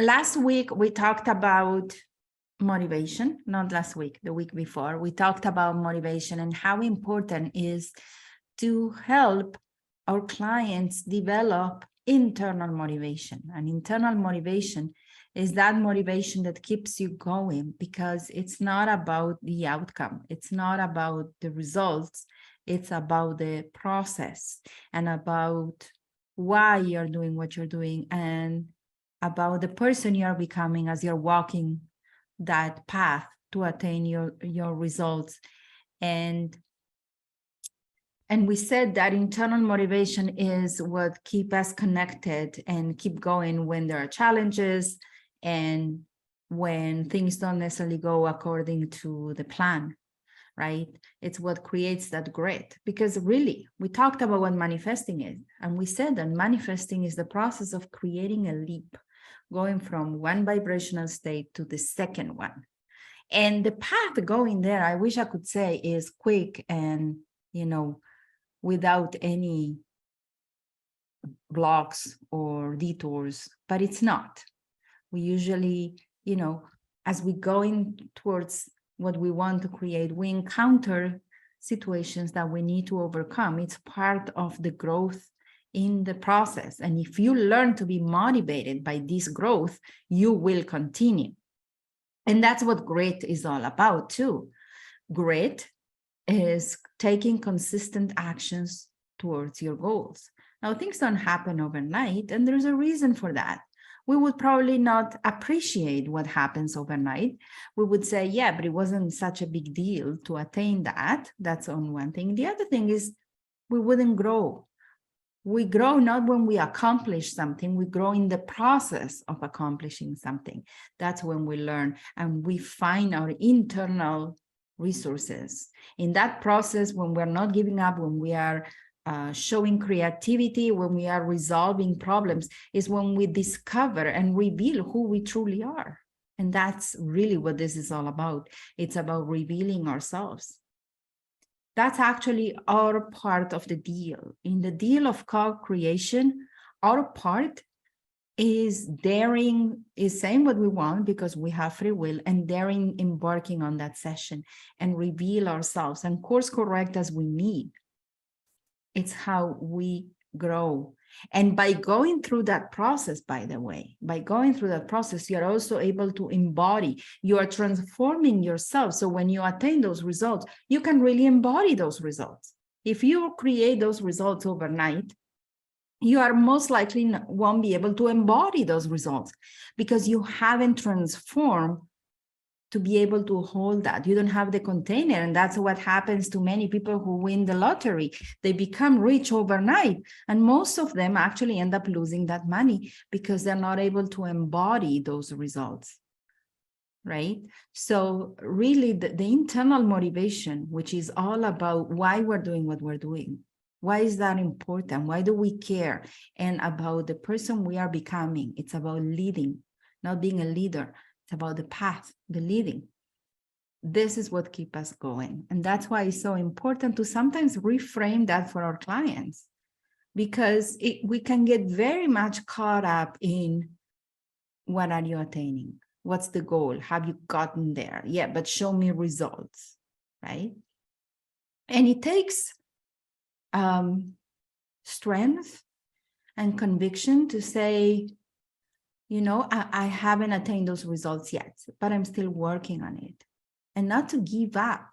last week we talked about motivation, not last week, the week before. We talked about motivation and how important it is to help our clients develop internal motivation. And internal motivation is that motivation that keeps you going, because it's not about the outcome. It's not about the results. It's about the process and about why you're doing what you're doing and about the person you're becoming as you're walking that path to attain your results. And we said that internal motivation is what keeps us connected and keep going when there are challenges and when things don't necessarily go according to the plan, right? It's what creates that grit. Because really, we talked about what manifesting is, and we said that manifesting is the process of creating a leap, going from one vibrational state to the second one. And the path going there, I wish I could say, is quick and, without any blocks or detours, but it's not. We usually, as we go in towards what we want to create, we encounter situations that we need to overcome. It's part of the growth in the process. And if you learn to be motivated by this growth, you will continue. And that's what grit is all about too. Grit is taking consistent actions towards your goals. Now, things don't happen overnight, and there's a reason for that. We would probably not appreciate what happens overnight. We would say, yeah, but it wasn't such a big deal to attain that. That's on one thing. The other thing is we wouldn't grow. We grow not when we accomplish something, we grow in the process of accomplishing something. That's when we learn and we find our internal resources. In that process, when we're not giving up, when we are showing creativity, when we are resolving problems, is when we discover and reveal who we truly are. And that's really what this is all about. It's about revealing ourselves. That's actually our part of the deal. In the deal of co-creation, our part is daring, is saying what we want because we have free will, and daring embarking on that session and reveal ourselves and course correct as we need. It's how we grow. And by going through that process, by the way, you're also able to embody, you are transforming yourself. So when you attain those results, you can really embody those results. If you create those results overnight, you are most likely won't be able to embody those results because you haven't transformed to be able to hold that. You don't have the container. And that's what happens to many people who win the lottery. They become rich overnight. And most of them actually end up losing that money because they're not able to embody those results, right? So really the internal motivation, which is all about why we're doing what we're doing. Why is that important? Why do we care? And about the person we are becoming. It's about leading, not being a leader. It's about the path, the leading. This is what keeps us going. And that's why it's so important to sometimes reframe that for our clients, because we can get very much caught up in what are you attaining? What's the goal? Have you gotten there? Yeah, but show me results, right? And it takes strength and conviction to say, I haven't attained those results yet, but I'm still working on it. And not to give up,